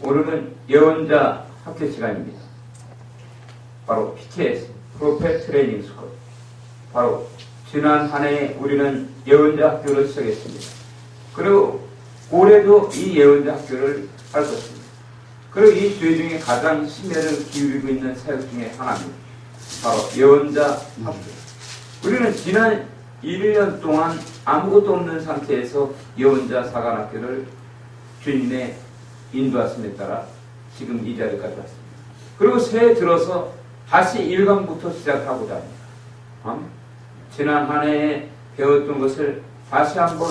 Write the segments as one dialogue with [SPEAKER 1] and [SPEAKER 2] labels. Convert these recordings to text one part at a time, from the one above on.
[SPEAKER 1] 오늘은 예언자 학교 시간입니다. 바로 PTS, 프로페트 트레이닝 스쿨. 바로 지난 한 해에 우리는 예언자 학교를 시작했습니다. 그리고 올해도 이 예언자 학교를 할 것입니다. 그리고 이 교회 중에 가장 심혈을 기울이고 있는 사역 중에 하나입니다. 바로 예언자 학교. 우리는 지난 1년 동안 아무것도 없는 상태에서 예언자 사관학교를 주님의 인도하심에 따라 지금 이 자리까지 왔습니다. 그리고 새해 들어서 다시 1강부터 시작하고자 합니다. 지난 한 해에 배웠던 것을 다시 한번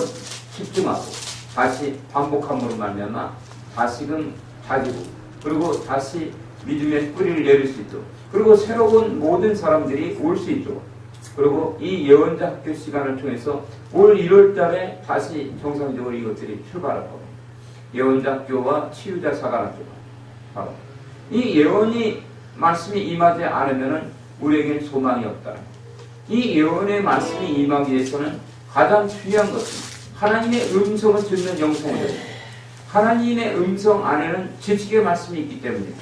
[SPEAKER 1] 집중하고 다시 반복함으로 말미암아 다시금 다지고 그리고 다시 믿음의 뿌리를 내릴 수 있도록 그리고 새로운 모든 사람들이 올 수 있도록 그리고 이 예언자 학교 시간을 통해서 올 1월 달에 다시 정상적으로 이것들이 출발할 겁니다. 예언자 학교와 치유자 사관학교가 바로 이 예언이 말씀이 임하지 않으면 우리에겐 소망이 없다. 이 예언의 말씀이 임하기 위해서는 가장 중요한 것은 하나님의 음성을 듣는 영성입니다. 하나님의 음성 안에는 지식의 말씀이 있기 때문입니다.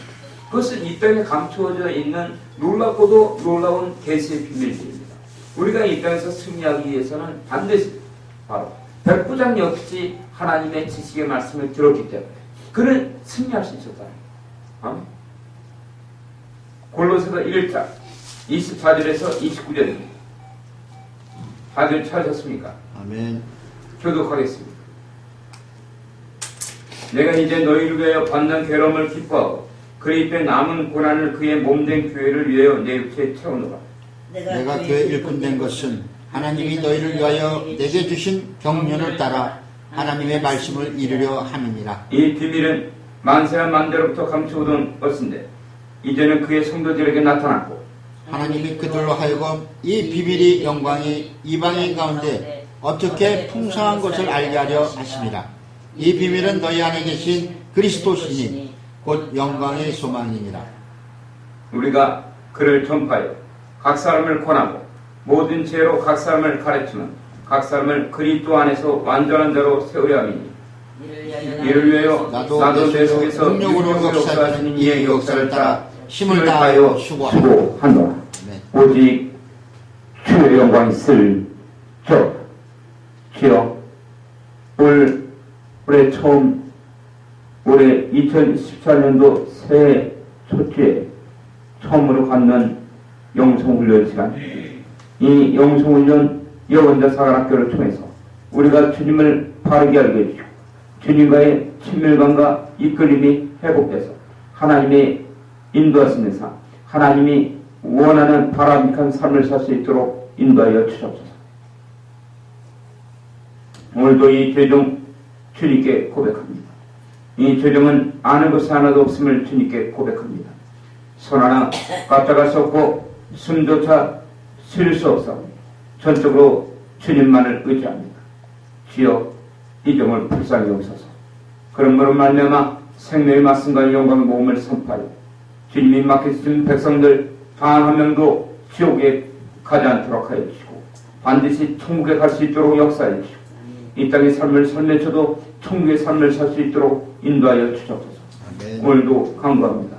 [SPEAKER 1] 그것은 이 땅에 감추어져 있는 놀랍고도 놀라운 계시의 비밀들입니다. 우리가 이 땅에서 승리하기 위해서는 반드시 바로 백부장 역시 하나님의 지식의 말씀을 들었기 때문에 그는 승리할 수 있었다. 골로새서 1장 24절에서 29절입니다. 다들 찾으셨습니까?
[SPEAKER 2] 아멘.
[SPEAKER 1] 교독하겠습니다. 내가 이제 너희를 위하여 받는 괴로움을 기뻐하고 그리스도의 남은 고난을 그의 몸된 교회를 위하여 내 육체에 채우노라.
[SPEAKER 2] 내가 교회 일꾼된 것은 하나님이 너희를 위하여 내게 주신 경륜을 따라 하나님의 말씀을 이루려 함이니라.
[SPEAKER 1] 이 비밀은 만세와 만대로부터 감추어둔 것인데 이제는 그의 성도들에게 나타났고
[SPEAKER 2] 하나님이 그들로 하여금 이 비밀이 영광이 이방인 가운데 어떻게 풍성한 것을 알게 하려 하심이라. 이 비밀은 너희 안에 계신 그리스도시니 곧 영광의 소망이니라.
[SPEAKER 1] 우리가 그를 전파하여 각 사람을 권하고 모든 죄로 각 사람을 가르치면 각 사람을 그리스도 안에서 완전한 자로 세우려 함이니 이를 위하여 나도 내 속에서 능력으로 역사하시는 이의 역사를 따라 힘을 다하여 수고하노라. 오직 주의 영광이 있을저 주여 올해 처음 올해 2014년도 새해 첫주에 처음으로 갖는 영성훈련 시간 이 영성훈련 예언자 사관학교를 통해서 우리가 주님을 바르게 알게 해주시고 주님과의 친밀감과 이끌림이 회복돼서 하나님의 인도하시는 삶 하나님이 원하는 바람직한 삶을 살 수 있도록 인도하여 주옵소서. 오늘도 이 죄종 주님께 고백합니다. 이 죄종은 아는 것이 하나도 없음을 주님께 고백합니다. 손 하나 까딱할 수 없고 숨조차 쉴 수 없사오니 전적으로 주님만을 의지합니다. 주여 이 점을 불쌍히 여기소서. 그러므로 말미암아 생명의 말씀과 영광의 모험을 선포하여 주님이 맡기신 백성들 단 한 명도 지옥에 가지 않도록 하여 주시고 반드시 천국에 갈 수 있도록 역사해 주시고 이 땅의 삶을 살면서도 천국의 삶을 살 수 있도록 인도하여 주옵소서. 오늘도 간구합니다.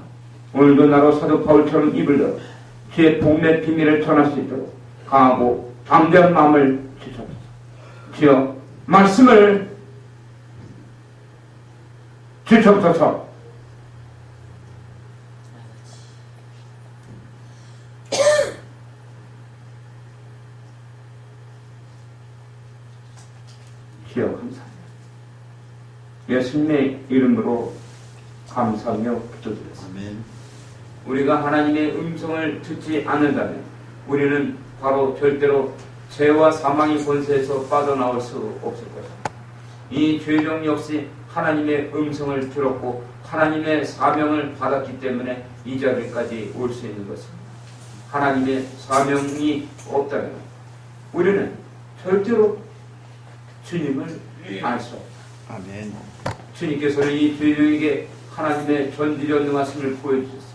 [SPEAKER 1] 오늘도 나로 사도 바울처럼 입을 열어 주의 복음의 비밀을 전할 수 있도록 강하고 담대한 마음을 주옵소서. 주여 말씀을 주옵소서. 주여 감사합니다. 예수님의 이름으로 감사하며 기도드렸습니다. 우리가 하나님의 음성을 듣지 않는다면 우리는 바로 절대로 죄와 사망의 권세에서 빠져나올 수 없을 것입니다. 이 죄종 역시 하나님의 음성을 들었고 하나님의 사명을 받았기 때문에 이 자리까지 올 수 있는 것입니다. 하나님의 사명이 없다면 우리는 절대로 주님을 알 수 없다.
[SPEAKER 2] 아멘.
[SPEAKER 1] 주님께서는 이 죄종에게 하나님의 전지전능하심을 보여주셨습니다.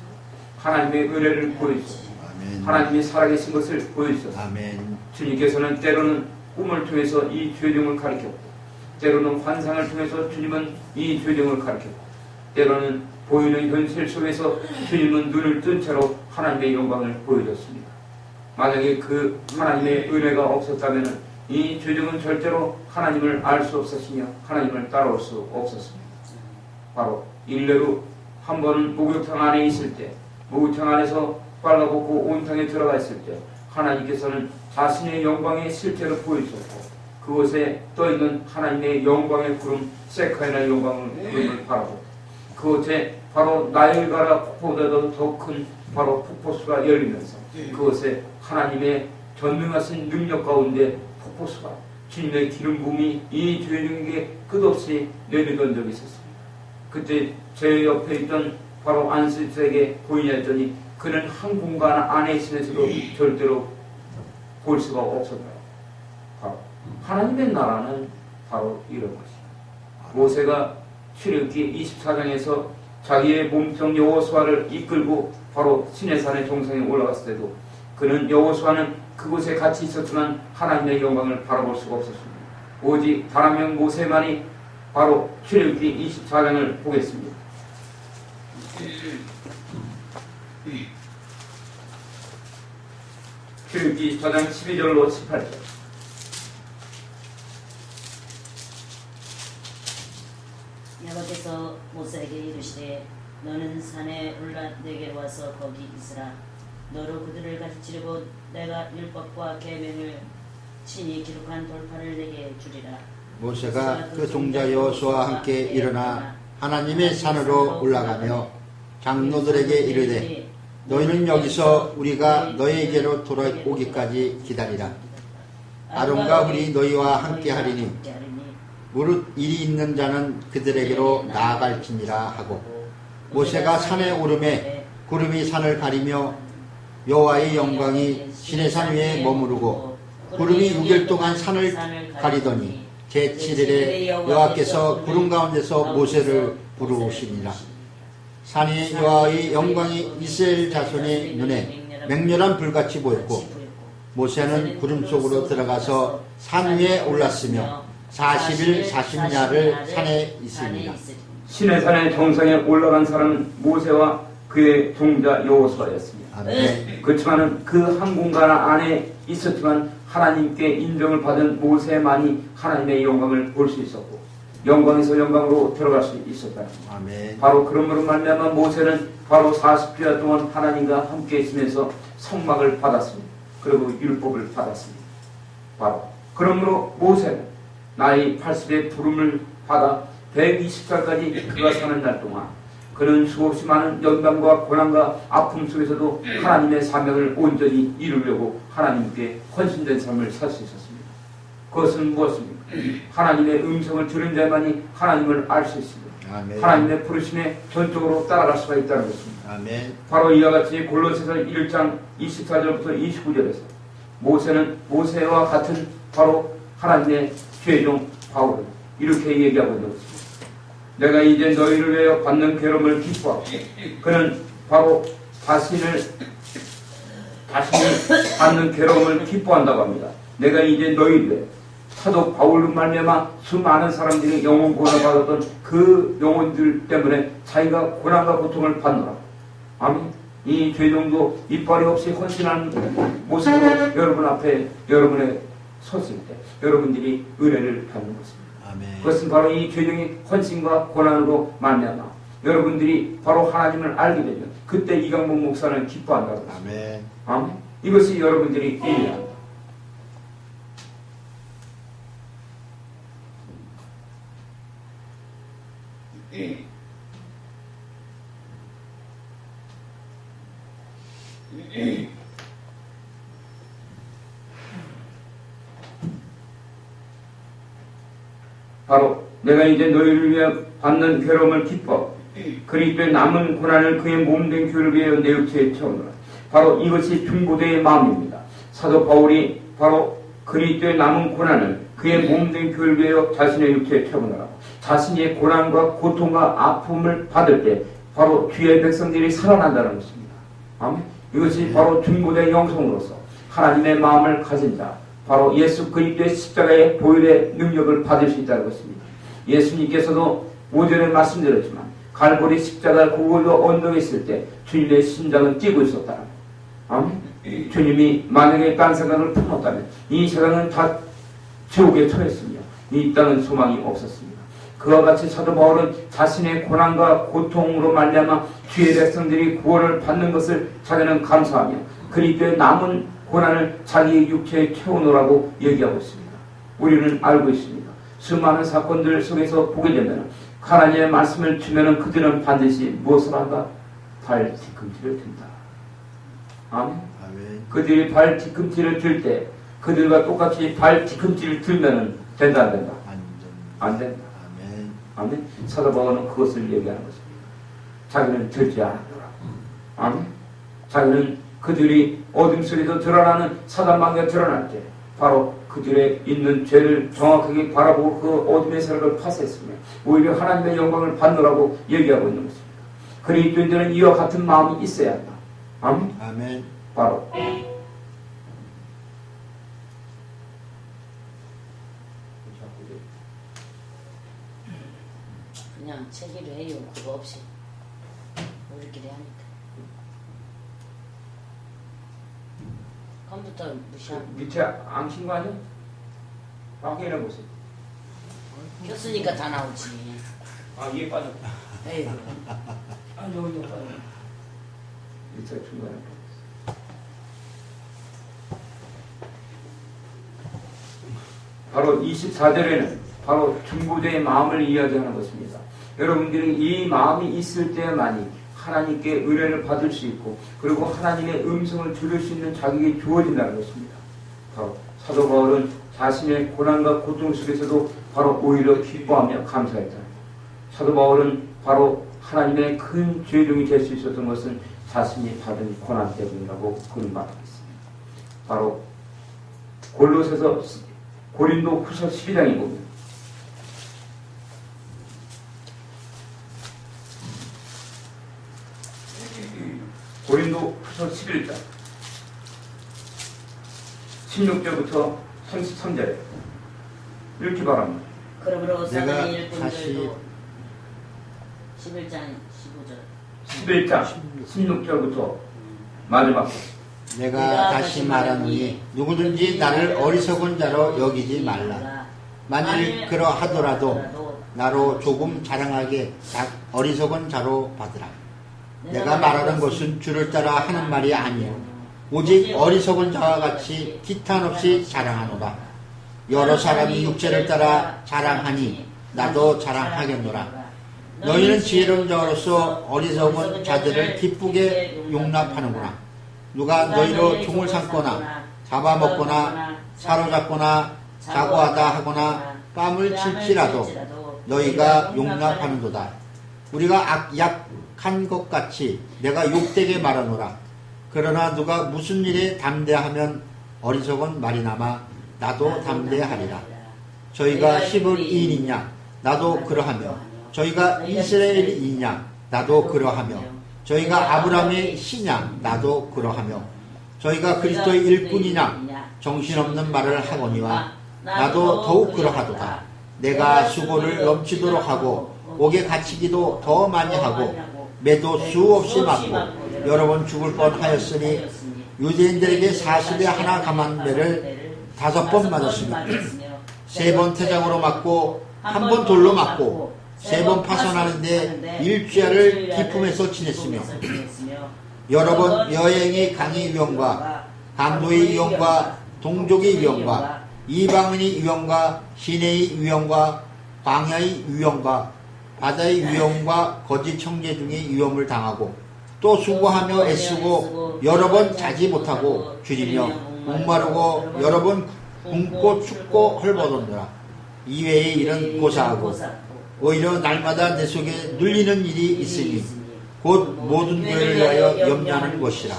[SPEAKER 1] 하나님의 은혜를 보여주셨습니다.
[SPEAKER 2] 아멘.
[SPEAKER 1] 하나님이 살아계신 것을 보여주셨습니다.
[SPEAKER 2] 아멘.
[SPEAKER 1] 주님께서는 때로는 꿈을 통해서 이 죄종을 가르쳤고 때로는 환상을 통해서 주님은 이 죄종을 가르쳤고 때로는 보이는 현실 속에서 주님은 눈을 뜬 채로 하나님의 영광을 보여줬습니다. 만약에 그 하나님의 은혜가 없었다면 이 죄종은 절대로 하나님을 알 수 없었으며 하나님을 따라올 수 없었습니다. 바로 일례로 한 번은 목욕탕 안에 있을 때, 목욕탕 안에서 빨가벗고 온탕에 들어가 있을 때 하나님께서는 자신의 영광의 실체를 보여주셨고 그곳에 떠있는 하나님의 영광의 구름 세카이나 영광의 구름을 바라보고 그곳에 바로 나일가라 폭포보다도 더 큰 바로 폭포수가 열리면서 그곳에 하나님의 전능하신 능력 가운데 폭포수가 주님의 기름 부음이 이 죄인에게 끝없이 내리던 적이 있었습니다. 그때 제 옆에 있던 바로 안수에게 보이냐 했더니 그는 한 공간 안에 있으면서도 절대로 볼 수가 없었나요? 바로 하나님의 나라는 바로 이런 것입니다. 모세가 출애굽기 24장에서 자기의 몸종 여호수아를 이끌고 바로 시내산의 정상에 올라갔을 때도 그는 여호수아는 그곳에 같이 있었지만 하나님의 영광을 바라볼 수가 없었습니다. 오직 단 한 명 모세만이 바로 출애굽기 24장을 보겠습니다. 출애굽기 24장 12절로 18절.
[SPEAKER 3] 여호와께서 모세에게 이르시되 너는 산에 올라 내게로 와서 거기 있으라. 너로 그들을 가르치려고 내가 율법과 계명을 친히 기록한 돌판을 내게 주리라.
[SPEAKER 2] 모세가 그 종자 여호수아와 함께 일어나 하나님의 산으로 올라가며 장로들에게 이르되 너희는 여기서 우리가 너희에게로 돌아오기까지 기다리라. 아론과 훌이 너희와 함께 하리니 무릇 일이 있는 자는 그들에게로 나아갈지니라 하고 모세가 산에 오르매 구름이 산을 가리며 여호와의 영광이 시내산 위에 머무르고 구름이 6일 동안 산을 가리더니 제7일에 여호와께서 구름 가운데서 모세를 부르시니라. 산에 여호와의 영광이 이스라엘 자손의 눈에 맹렬한 불같이 보였고 모세는 구름 속으로 들어가서 산 위에 올랐으며 40일 40야를 산에 있습니다.
[SPEAKER 1] 시내산의 정상에 올라간 사람은 모세와 그의 종자 여호수아였습니다. 그렇지만은 그 한 공간 안에 있었지만 하나님께 인정을 받은 모세만이 하나님의 영광을 볼 수 있었고 영광에서 영광으로 들어갈 수 있었다.
[SPEAKER 2] 아멘.
[SPEAKER 1] 바로 그러므로 말미암아 모세는 바로 40주야 동안 하나님과 함께 있으면서 성막을 받았습니다. 그리고 율법을 받았습니다. 바로 그러므로 모세는 나이 80의 부름을 받아 120살까지 그가 사는 날 동안 그는 수없이 많은 연단과 고난과 아픔 속에서도 하나님의 사명을 온전히 이루려고 하나님께 헌신된 삶을 살 수 있었습니다. 그것은 무엇입니까? 하나님의 음성을 들은 자만이 하나님을 알 수 있습니다.
[SPEAKER 2] 아멘.
[SPEAKER 1] 하나님의 부르심에 전적으로 따라갈 수가 있다는 것입니다.
[SPEAKER 2] 아멘.
[SPEAKER 1] 바로 이와 같이 골로새서 1장 24절부터 29절에서 모세는 모세와 같은 바로 하나님의 죄종 바울은 이렇게 얘기하고 있는 것입니다. 내가 이제 너희를 위하여 받는 괴로움을 기뻐하고 그는 바로 자신이 받는 괴로움을 기뻐한다고 합니다. 내가 이제 너희를 위해 사도 바울로 말미암아 수많은 사람들이 영혼 고난을 받았던 그 영혼들 때문에 자기가 고난과 고통을 받노라. 아멘. 이 죄종도 이빨이 없이 헌신하는 모습으로 여러분 앞에 여러분의 섰을 때 여러분들이 은혜를 받는 것입니다.
[SPEAKER 2] 아멘.
[SPEAKER 1] 그것은 바로 이 죄종의 헌신과 고난으로 말미암아 여러분들이 바로 하나님을 알게 되면 그때 이강복 목사는 기뻐한다고 했습니다.
[SPEAKER 2] 아멘.
[SPEAKER 1] 아멘. 이것이 여러분들이 이해합니다. 바로 내가 이제 너희를 위해 받는 괴로움을 기뻐 그리스도의 남은 고난을 그의 몸된 교회를 위하여 내 육체에 채우노라. 바로 이것이 중보대의 마음입니다. 사도 바울이 바로 그리스도의 남은 고난을 그의 몸된 교회를 위하여 자신의 육체에 채우노라. 자신의 고난과 고통과 아픔을 받을 때 바로 주의 백성들이 살아난다는 것입니다. 아멘. 이것이 바로 중보대의 영성으로서 하나님의 마음을 가진 자 바로 예수 그리스도의 십자가의 보혈의 능력을 받을 수 있다는 것입니다. 예수님께서도 5절에 말씀드렸지만 갈보리 십자가 고골도 언덕에 있을 때 주님의 심장은 뛰고 있었다. 아멘. 주님이 만약에 딴 생각을 품었다면 이 세상은 다 지옥에 처했으며 이 땅은 소망이 없었습니다. 그와 같이 사도 바울은 자신의 고난과 고통으로 말미암아 주의 백성들이 구원을 받는 것을 자기는 감사하며 그리스도의 남은 고난을 자기의 육체에 채우노라고 얘기하고 있습니다. 우리는 알고 있습니다. 수많은 사건들 속에서 보게 되면 하나님의 말씀을 주면 그들은 반드시 무엇을 한다? 발 뒤꿈치를 든다. 아멘.
[SPEAKER 2] 아멘.
[SPEAKER 1] 그들이 발 뒤꿈치를 들 때 그들과 똑같이 발 뒤꿈치를 들면 된다 안 된다? 안 된다.
[SPEAKER 2] 아멘.
[SPEAKER 1] 아멘. 사도 바울은 그것을 얘기하는 것입니다. 자기는 들지 않았더라. 아멘. 자기는 그들이 어둠 속에서 드러나는 사단방에 드러날 때 바로 그들의 있는 죄를 정확하게 바라보고 그 어둠의 세력을 파쇄했으며 오히려 하나님의 영광을 받느라고 얘기하고 있는 것입니다. 그리스도인들은 이와 같은 마음이 있어야 한다. 아멘.
[SPEAKER 2] 아멘.
[SPEAKER 1] 바로
[SPEAKER 3] 그냥 체기를 해요. 그거 없이 우리끼리 하니까. 컴퓨터 무시하고
[SPEAKER 1] 밑에 안 킨 거 아니야? 확인해 보세요.
[SPEAKER 3] 켰으니까 다 나오지.
[SPEAKER 1] 아, 이게 빠졌다.
[SPEAKER 3] 에이,
[SPEAKER 1] 아, 여기 빠졌다. 밑에 중간에 바로 24절에는 바로 중보자의 마음을 이야기하는 것입니다. 여러분들이 이 마음이 있을 때만이 하나님께 은혜를 받을 수 있고 그리고 하나님의 음성을 들을 수 있는 자격이 주어진다는 것입니다. 바로 사도 바울은 자신의 고난과 고통 속에서도 바로 오히려 기뻐하며 감사했다. 사도 바울은 바로 하나님의 큰 죄종이 될 수 있었던 것은 자신이 받은 고난 때문이라고 그는 말하고 있습니다. 바로 고린도 후서 12장에 보면 고린도 후서 11장 16절부터 33절에 이렇게 말합니다.
[SPEAKER 3] 그러므로
[SPEAKER 2] 내가
[SPEAKER 3] 사단의 일꾼들도
[SPEAKER 2] 다시
[SPEAKER 3] 11장 15절
[SPEAKER 1] 11장 16절부터 마지막
[SPEAKER 2] 내가 다시 말하노니 누구든지 나를 어리석은 자로 여기지 말라. 만일 그러하더라도 나로 조금 자랑하게 어리석은 자로 받으라. 내가 말하는 것은 주를 따라 하는 말이 아니요 오직 어리석은 자와 같이 기탄 없이 자랑하노라. 여러 사람이 육체를 따라 자랑하니 나도 자랑하겠노라. 너희는 지혜로운 자로서 어리석은 자들을 기쁘게 용납하는구나. 누가 너희로 종을 삼거나 잡아먹거나 사로잡거나 자고하다 하거나 뺨을 칠지라도 너희가 용납하는도다. 우리가 약한 것 같이 내가 욕되게 말하노라. 그러나 누가 무슨 일에 담대하면 어리석은 말이나마 나도 담대하리라. 저희가 히브리인이냐 나도 그러하며 저희가 이스라엘이냐 나도 그러하며 저희가 아브라함의 씨냐 나도 그러하며 저희가 그리스도의 일꾼이냐 정신없는 말을 하거니와 나도 더욱 그러하도다. 내가 수고를 넘치도록 하고 옥에 갇히기도 더 많이 하고 매도 수없이 맞고 여러 번 죽을 뻔하였으니 유대인들에게 40에 하나 감한 배를 5번 맞았으며 3번 태장으로 맞고 1번 돌로 맞고 3번 파선하는데 일주야를 기품에서 지냈으며 여러 번 여행의 강의 위험과 강도의 위험과 동족의 위험과 이방인의 위험과 시내의 위험과 광야의 위험과 바다의 위험과 거짓 형제 중의 위험을 당하고 또 수고하며 애쓰고 여러 번 자지 못하고 줄이며 목마르고 여러 번 굶고 춥고 헐벗었노라. 이외의 일은 고사하고 오히려 날마다 내 속에 눌리는 일이 있으니 곧 모든 교회를 위하여 염려하는 것이라.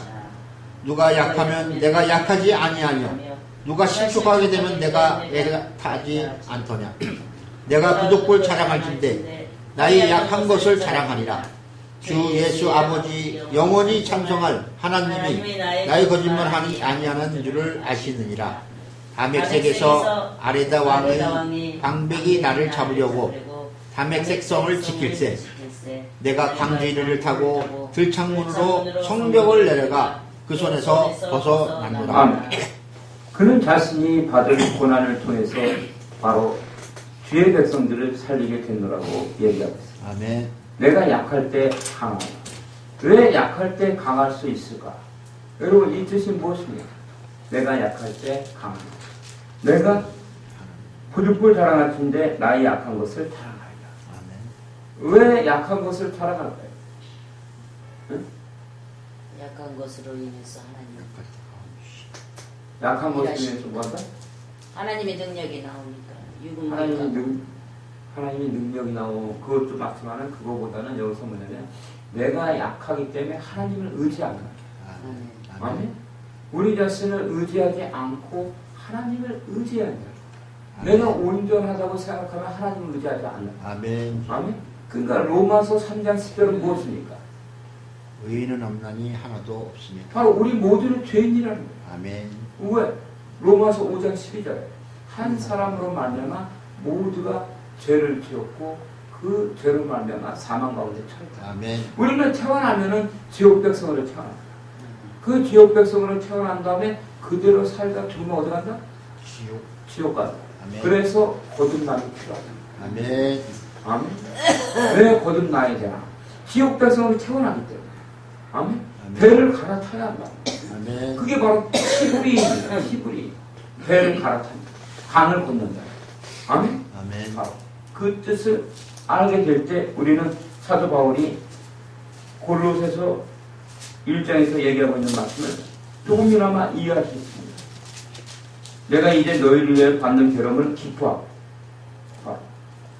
[SPEAKER 2] 누가 약하면 내가 약하지 아니하며 누가 실족하게 되면 내가 애타지 않더냐. 내가 부족볼 자랑할진대 나의 약한 것을 자랑하리라. 주 예수 아버지 영원히 찬송할 하나님이 나의 거짓말하니 아니하는 줄을 아시느니라. 다맥색에서 아레다 왕의 방백이 나를 잡으려고 다맥색 성을 지킬세 내가 강주 이르를 타고 들창문으로 성벽을 내려가 그 손에서 벗어난노라.
[SPEAKER 1] 아멘. 그는 자신이 받을 고난을 통해서 바로 주의 백성들을 살리게 됐노라고 얘기하고 있습니다.
[SPEAKER 2] 아멘.
[SPEAKER 1] 내가 약할 때 강하다. 왜 약할 때 강할 수 있을까? 여러분, 이 뜻이 무엇입니까? 내가 약할 때 강하다. 내가 부득불 자랑할텐데 나의 약한 것을 타락하리라.
[SPEAKER 2] 아멘.
[SPEAKER 1] 왜 약한 것을 타락할까요? 응?
[SPEAKER 3] 약한 것으로 인해서 하나님
[SPEAKER 1] 약한 것을 위해서 뭐한다?
[SPEAKER 3] 하나님의 능력이 나오니까 유금이니까
[SPEAKER 1] 하나님의 능력이 나오고 그것도 맞지만은 그거보다는 여기서 뭐냐면 내가 약하기 때문에 하나님을 의지하는 거예요. 아멘. 우리 자신을 의지하지 않고 하나님을 의지해야 돼요. 내가 온전하다고 생각하면 하나님을 의지하지 않는다.
[SPEAKER 2] 아멘.
[SPEAKER 1] 아멘. 그러니까 로마서 3장 10절은 무엇입니까?
[SPEAKER 2] 의인은 없나니 하나도 없습니다.
[SPEAKER 1] 바로 우리 모두는 죄인이라는 거예요.
[SPEAKER 2] 아멘.
[SPEAKER 1] 왜? 로마서 5장 12절에 한 사람으로 말미암아 모두가 죄를 지었고 그 죄로 말미암아 사망 가운데 처했다.
[SPEAKER 2] 아멘.
[SPEAKER 1] 우리는 태어나면은 지옥 백성으로 태어난다. 그 지옥 백성으로 태어난 다음에 그대로 살다 죽으면 어디 간다? 지옥 간다.
[SPEAKER 2] 아멘.
[SPEAKER 1] 그래서 거듭남이 필요하다.
[SPEAKER 2] 아멘.
[SPEAKER 1] 아멘. 왜 거듭나야 되나? 지옥 백성으로 태어나기 때문에. 아멘.
[SPEAKER 2] 아멘.
[SPEAKER 1] 배를 갈아타야 한다.
[SPEAKER 2] 아멘.
[SPEAKER 1] 그게 바로 히브리입니다. 히브리. 배를 갈아탑니다. 강을 건넌다. 아멘.
[SPEAKER 2] 아멘.
[SPEAKER 1] 바로 그 뜻을 알게 될 때 우리는 사도 바울이 골로새서 1장에서 얘기하고 있는 말씀을 조금이나마 이해할 수 있습니다. 내가 이제 너희를 위해 받는 괴로움을 기뻐하고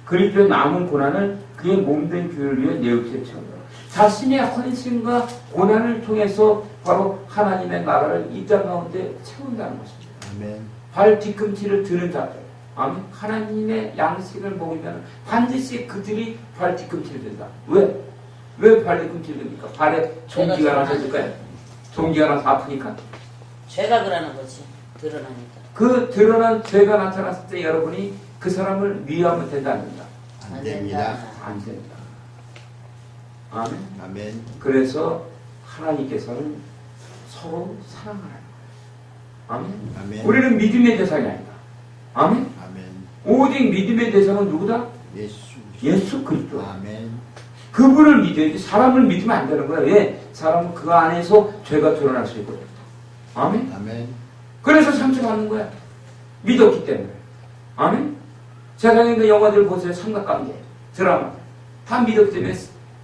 [SPEAKER 1] 그리스도의 남은 고난을 그의 몸된 교회를 위해 내 육체에 채운다. 자신의 헌신과 고난을 통해서 바로 하나님의 나라를 이 땅 가운데 채운다는 것입니다.
[SPEAKER 2] 아멘.
[SPEAKER 1] 발 뒤꿈치를 드는 자들, 아멘. 하나님의 양식을 먹으면 반드시 그들이 발 뒤꿈치를 든다. 왜? 왜 발 뒤꿈치를 듭니까? 발에 종기가 나서 줄까요? 종기가 나서 아프니까?
[SPEAKER 3] 죄가 그러는 거지. 드러나니까.
[SPEAKER 1] 그 드러난 죄가 나타났을 때 여러분이 그 사람을 위하면 된다, 안 된다?
[SPEAKER 2] 안 됩니다.
[SPEAKER 1] 안 된다. 아멘.
[SPEAKER 2] 아멘.
[SPEAKER 1] 그래서 하나님께서는 서로 사랑하라는 거예요. 아멘.
[SPEAKER 2] 아멘.
[SPEAKER 1] 우리는 믿음의 대상이 아니다. 아멘.
[SPEAKER 2] 아멘.
[SPEAKER 1] 오직 믿음의 대상은 누구다? 예수 그리스도.
[SPEAKER 2] 아멘.
[SPEAKER 1] 그분을 믿어야지 사람을 믿으면 안 되는 거예요. 왜? 사람은 그 안에서 죄가 드러날 수 있거든요. 아멘.
[SPEAKER 2] 아멘.
[SPEAKER 1] 그래서 상처받는 거야. 믿었기 때문에. 아멘. 세상에 있는 영화들 보세요. 삼각관계, 드라마 다 믿었기 때문에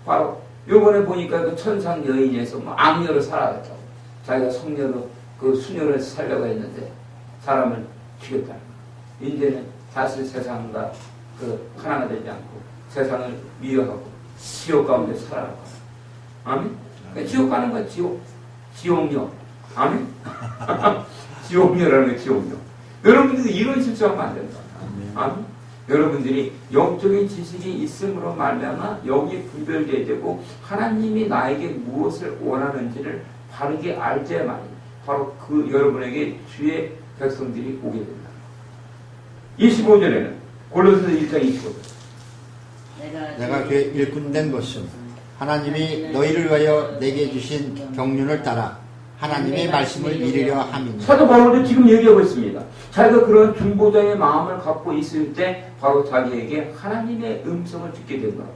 [SPEAKER 1] 바로 요번에 보니까 그 천상 여인에서 뭐 악녀로 살아갔다고. 자기가 성녀로 그 수녀를 살려고 했는데 사람을 죽였다는 거예요. 이제는 사실 세상과 그 하나가 되지 않고 세상을 미워하고 지옥 가운데 살아가고. 아멘. 그러니까 지옥 가는 거야. 지옥녀. 아멘. 지옥녀라는 거야. 지옥녀. 여러분들이 이런 실수하면 안 된다. 아멘. 여러분들이 영적인 지식이 있음으로 말미암아 여기에 분별돼야 되고 하나님이 나에게 무엇을 원하는지를 바르게 알 때만이 바로 그 여러분에게 주의 백성들이 오게 된다. 25절에는 골로새서 1장 25절
[SPEAKER 2] 내가 그의 일꾼된 것은 하나님이 너희를 위하여 내게 주신 경륜을 따라 하나님의 말씀을 이루려 함이니라.
[SPEAKER 1] 사도 바울도 지금 얘기하고 있습니다. 자기가 그런 중보자의 마음을 갖고 있을 때 바로 자기에게 하나님의 음성을 듣게 되더라고.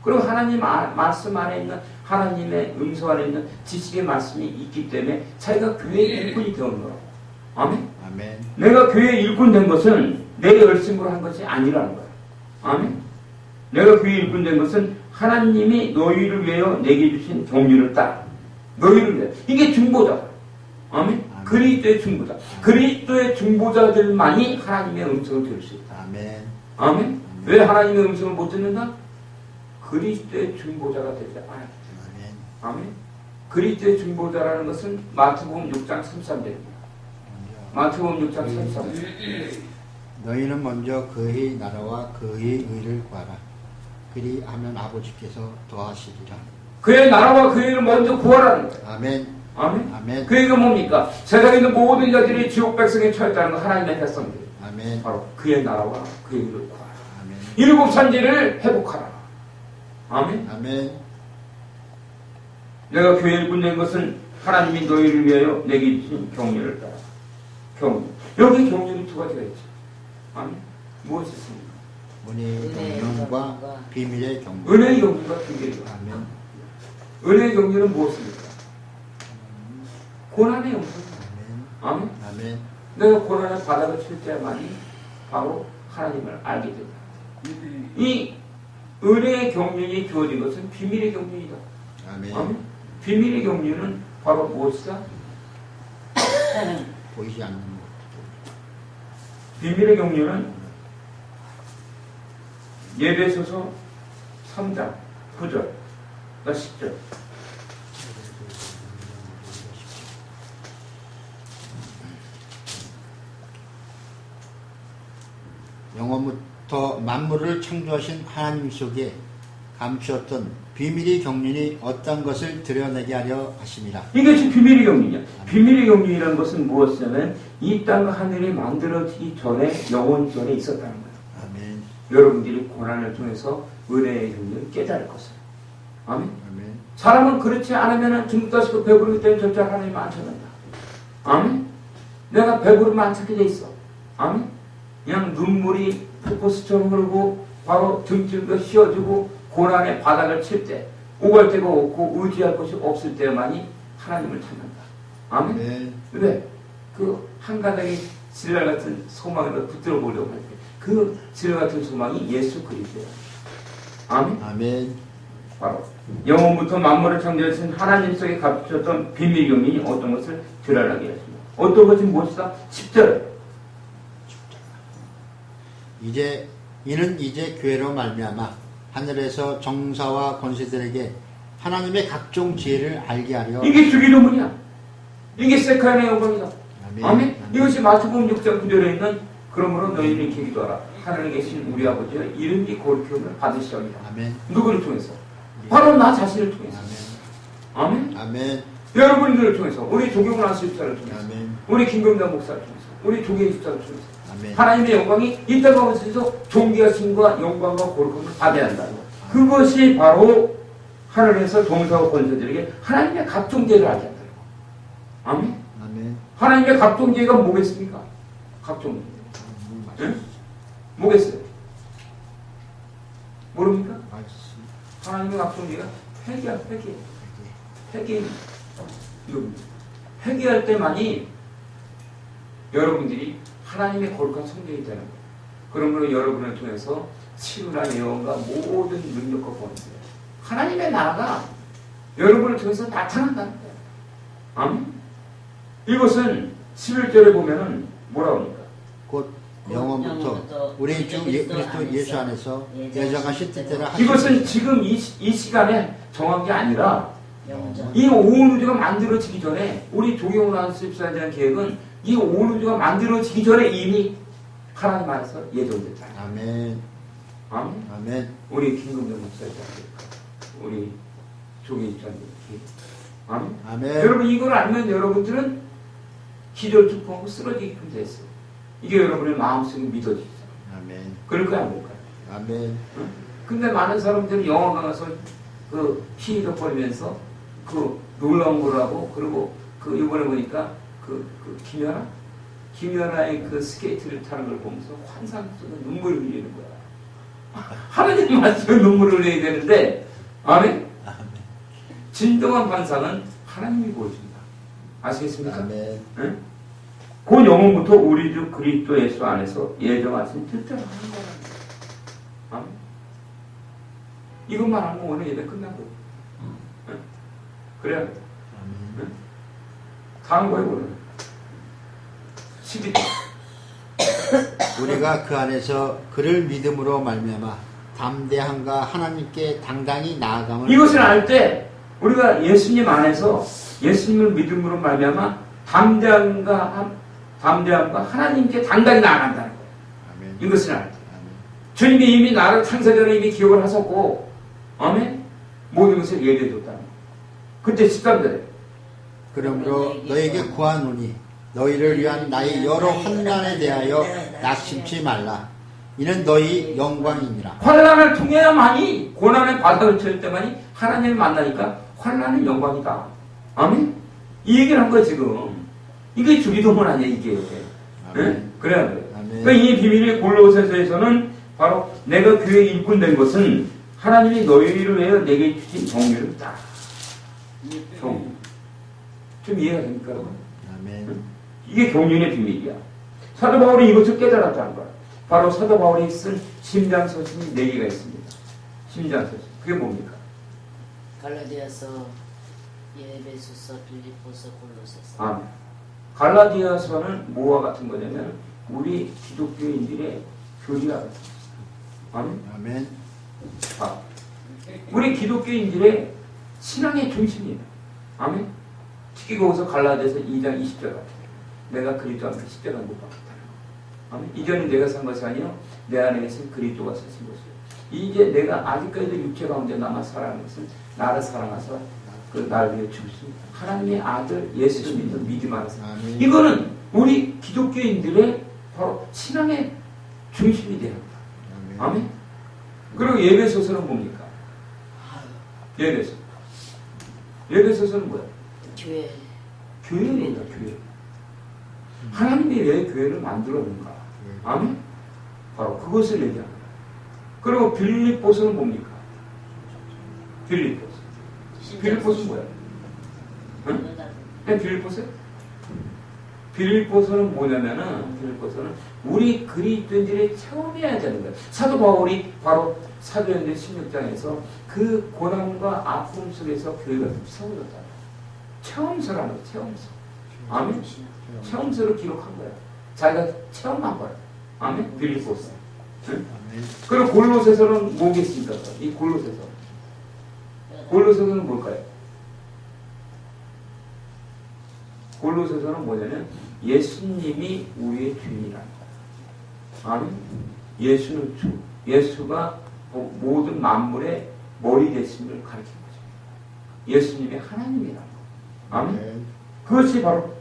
[SPEAKER 1] 그리고 하나님 말씀 안에 있는 하나님의 음성 안에 있는 지식의 말씀이 있기 때문에 자기가 교회의 일꾼이 되는 거라고. 아멘.
[SPEAKER 2] 아멘.
[SPEAKER 1] 내가 교회의 일꾼 된 것은 내 열심으로 한 것이 아니라는 거야. 아멘. 내가 교회의 일꾼 된 것은 하나님이 너희를 위하여 내게 주신 경륜을 따라 너희를 위해. 이게 중보자다. 아멘. 그리스도의 중보자. 그리스도의 중보자들만이 하나님의 음성을 들을 수 있다.
[SPEAKER 2] 아멘.
[SPEAKER 1] 아멘. 왜 하나님의 음성을 못 듣는다? 그리스도의 중보자가 되지 않았기 때문에. 아멘. 그리스도의 중보자라는 것은 마태복음 6장 33절입니다. 마태복음 6장 33절.
[SPEAKER 2] 너희는 먼저 그의 나라와 그의 의를 구하라. 그리하면 아버지께서 더하시리라.
[SPEAKER 1] 그의 나라와 그의 의를 먼저 구하라는 거예요.
[SPEAKER 2] 아멘.
[SPEAKER 1] 아멘.
[SPEAKER 2] 아멘.
[SPEAKER 1] 그 얘기가 뭡니까? 세상에 있는 모든 자들이 지옥 백성에 처했다는 거 하나님의 백성들.
[SPEAKER 2] 아멘.
[SPEAKER 1] 바로 그의 나라와 그의 의를 구하라.
[SPEAKER 2] 아멘.
[SPEAKER 1] 일곱 산지를 회복하라. 아멘.
[SPEAKER 2] 아멘.
[SPEAKER 1] 내가 교회를 끝낸 것은 하나님이 너희를 위하여 내게 주신 경륜을 따라. 경륜. 여기 경륜이 두 가지가 있죠. 아멘. 무엇이 있습니까?
[SPEAKER 2] 은혜의 경륜과 비밀의 경륜.
[SPEAKER 1] 은혜의 경륜과 비밀의 경륜.
[SPEAKER 2] 아멘.
[SPEAKER 1] 은혜의 경륜은 무엇입니까? 고난의 영성. 아멘.
[SPEAKER 2] 아멘.
[SPEAKER 1] 내가 고난의 바닥을 칠 때만이 바로 하나님을 알게 된다. 이 은혜의 경륜이 주어진 것은 비밀의 경륜이다.
[SPEAKER 2] 아멘.
[SPEAKER 1] 아멘. 비밀의 경륜은 바로 무엇이다?
[SPEAKER 2] 보이지 않는 것.
[SPEAKER 1] 비밀의 경륜은 예배소서 3장 9절과 10절.
[SPEAKER 2] 영원부터 만물을 창조하신 하나님 속에 감추었던 비밀의 경륜이 어떤 것을 드러내게 하려 하심이라.
[SPEAKER 1] 이것이 비밀의 경륜이야. 비밀의 경륜이라는 것은 무엇이냐면 이 땅과 하늘이 만들어지기 전에 영원 전에 있었다는 거예요.
[SPEAKER 2] 아멘.
[SPEAKER 1] 여러분들이 고난을 통해서 은혜의 경륜을 깨달을 것을. 아멘.
[SPEAKER 2] 아멘.
[SPEAKER 1] 사람은 그렇지 않으면 중국다시고 배부르기 때문에 절대 하나님을 안 찾는다. 아멘. 내가 배부르면 안 찾게 돼 있어. 아멘. 그냥 눈물이 폭포수처럼 흐르고 바로 등줄도 휘어지고 고난의 바닥을 칠 때 오갈 데가 없고 의지할 것이 없을 때만이 하나님을 찾는다. 아멘.
[SPEAKER 2] 네.
[SPEAKER 1] 왜? 그 한 가닥의 진랄 같은 소망을 붙들어 보려고 할 때 그 진랄 같은 소망이 예수 그리스도야. 아멘.
[SPEAKER 2] 아멘.
[SPEAKER 1] 바로 영원부터 만물을 창조하신 하나님 속에 감추었던 비밀 경륜이 어떤 것을 드러나게 하십니다. 어떤 것이 무엇이다? 10절에
[SPEAKER 2] 이는 이제 교회로 말미암아 하늘에서 정사와 권세들에게 하나님의 각종 지혜를 알게 하려.
[SPEAKER 1] 이게 주기도문이야. 이게 세카의 영광이다.
[SPEAKER 2] 아멘.
[SPEAKER 1] 아멘. 이것이 마태복음 6장 9절에 있는 그러므로 너희는 이렇게 기도하라. 하늘에 계신 우리 아버지의 이름이 거룩함을 받으시옵니다.
[SPEAKER 2] 아멘.
[SPEAKER 1] 누구를 통해서? 바로 나 자신을 통해서. 아멘.
[SPEAKER 2] 아멘.
[SPEAKER 1] 여러분들을 통해서, 우리 조경훈 아스집사를 통해서,
[SPEAKER 2] 아멘.
[SPEAKER 1] 우리 김경남 목사를 통해서, 우리 조계희 집사를 통해서
[SPEAKER 2] 아멘.
[SPEAKER 1] 하나님의 영광이 이 땅 가운데서 존귀하심과 영광과 거룩함을 받아야 한다. 그것이 바로 하늘에서 동사와 권세들에게 하나님의 각종 지혜를 알게 한다. 아멘.
[SPEAKER 2] 아멘.
[SPEAKER 1] 하나님의 각종 지혜가 뭐겠습니까? 각종 지혜. 응? 뭐겠어요? 모릅니까? 하나님의 각종 지혜가 회개야, 회개. 회개. 회개할 때만이 여러분들이 하나님의 거룩한 성령이 되는 거예요. 그러므로 여러분을 통해서 치유나 예언과 모든 능력과 권세, 하나님의 나라가 여러분을 통해서 나타난다는 거예요. 아멘. 이것은 11절에 보면은 뭐라고 합니까?
[SPEAKER 2] 곧 영원부터 우리 주 그리스도 예수 안에서 예정하신 뜻대로 하시고.
[SPEAKER 1] 이것은 지금 이 시간에 정한 게 아니라
[SPEAKER 3] 영원전.
[SPEAKER 1] 이 온 우주가 만들어지기 전에 우리 조경훈 안수집사에 대한 계획은 이 온 우주가 만들어지기 전에 이미 하나님 안에서 예정됐다.
[SPEAKER 2] 아멘.
[SPEAKER 1] 아멘.
[SPEAKER 2] 아멘.
[SPEAKER 1] 우리 김금정 목사에 대한 계획, 우리 조계희 집사에 대한 계획. 아멘.
[SPEAKER 2] 아멘.
[SPEAKER 1] 여러분 이걸 알면 여러분들은 기절투포하고 쓰러지게끔 됐어요. 이게 여러분의 마음속에 믿어지죠.
[SPEAKER 2] 아멘.
[SPEAKER 1] 그럴 거야 안 그럴까요?
[SPEAKER 2] 아멘.
[SPEAKER 1] 응? 근데 많은 사람들은 영화관 가서 그 피해덕거리면서 그 놀라운 거라고, 그리고 그 이번에 보니까 그 김연아의 그 스케이트를 타는 걸 보면서 환상 속에 눈물을 흘리는 거야. 하나님 말씀에 눈물을 흘려야 되는데, 아멘? 진정한 환상은 하나님이 보여준다. 아시겠습니까?
[SPEAKER 2] 아멘.
[SPEAKER 1] 응? 그 영혼부터 우리 주 그리스도 예수 안에서 예정하신 뜻대로 하는 거라는 거야. 아멘? 이것만 하면 오늘 예배 끝난 거예요. 응? 그래야 돼. 응? 다음 거에 보면 12절.
[SPEAKER 2] 우리가 그 안에서 그를 믿음으로 말미암아 담대함과 하나님께 당당히 나아감을.
[SPEAKER 1] 이것을 알 때 우리가 예수님 안에서 예수님을 믿음으로 말미암아 담대함과 하나님께 당당히 나아간다는 거예요.
[SPEAKER 2] 아멘.
[SPEAKER 1] 이것을 알 때.
[SPEAKER 2] 아멘.
[SPEAKER 1] 주님이 이미 나를 창세전에 이미 기억을 하셨고, 아멘? 모든 것을 예비해 줬다는 거예요. 그때 13절에
[SPEAKER 2] 그러므로 너에게 구하노니 너희를 위한 나의 여러 환난에 대하여 낙심치 말라. 이는 너희 영광이니라.
[SPEAKER 1] 환난을 통해야만이, 고난의 바닥을 칠 때만이 하나님을 만나니까 환난은 영광이다. 아멘? 이 얘기를 한 거야 지금. 이게 주기도문 아니야 이게. 네? 그래야 돼. 그러니까 이 비밀의 골로새서에서는 바로 내가 교회의 일꾼 된 것은 하나님이 너희를 위하여 내게 주신 정의를 딱. 좀 이해가 됩니까 여러분?
[SPEAKER 2] 아멘.
[SPEAKER 1] 이게 경륜의 비밀이야. 사도 바울이 이것을 깨달았다는 거야. 바로 사도 바울이 쓴 심장서신이 4개가 있습니다. 심장서신. 그게 뭡니까?
[SPEAKER 3] 갈라디아서, 에베소서, 빌립보서, 골로새서.
[SPEAKER 1] 아멘. 갈라디아서는 뭐와 같은 거냐면 우리 기독교인들의 교리와 같은 것이다. 아멘.
[SPEAKER 2] 아멘.
[SPEAKER 1] 아, 우리 기독교인들의 신앙의 중심이에요. 아멘. 특히 거기서 갈라디아서 2장 20절 같아요. 내가 그리스도 안에서 십자가 못 박혔다는 거. 아멘. 이전에 내가 산 것이 아니요 내 안에 계신 그리스도가 사신 것이에요. 이제 내가 아직까지도 육체 가운데 남아 살아가는 것은 나를 사랑하사 나를 위해 죽습니다. 하나님의 아들 예수를 믿음 안에서. 이거는 우리 기독교인들의 바로 신앙의 중심이 되는 거예요. 아멘. 그리고 예배소서는 뭡니까? 예배소. 예배소서는 뭐야?
[SPEAKER 3] 교회.
[SPEAKER 1] 교회입니다. 교회. 하나님이 왜 교회를 만들었는가? 아멘. 바로 그것을 얘기합니다. 그리고 빌립보서는 뭡니까? 빌립보서. 빌립보서는 뭐야? 응? 네, 빌립보서요? 빌립보서는 뭐냐면은, 빌립보서는 우리 그리스도인들이 체험해야 되는 거예요. 사도 바울이 바로 사도행전 16장에서 그 고난과 아픔 속에서 교회가 세워졌다. 체험서라는 거예요. 체험서. 아멘. 체험서를 기록한 거야. 자기가 체험한 거야. 아멘. 빌립보서. 응? 그리고 골로새서는 뭐겠습니까? 이 골로새서. 골로새서는 뭘까요? 골로새서는 뭐냐면 예수님이 우리의 주인이라는 거예요. 아멘. 예수는 주. 예수가 모든 만물의 머리 되심을 가르친 거죠. 예수님이 하나님이라는 거예요. 아멘. 그것이 바로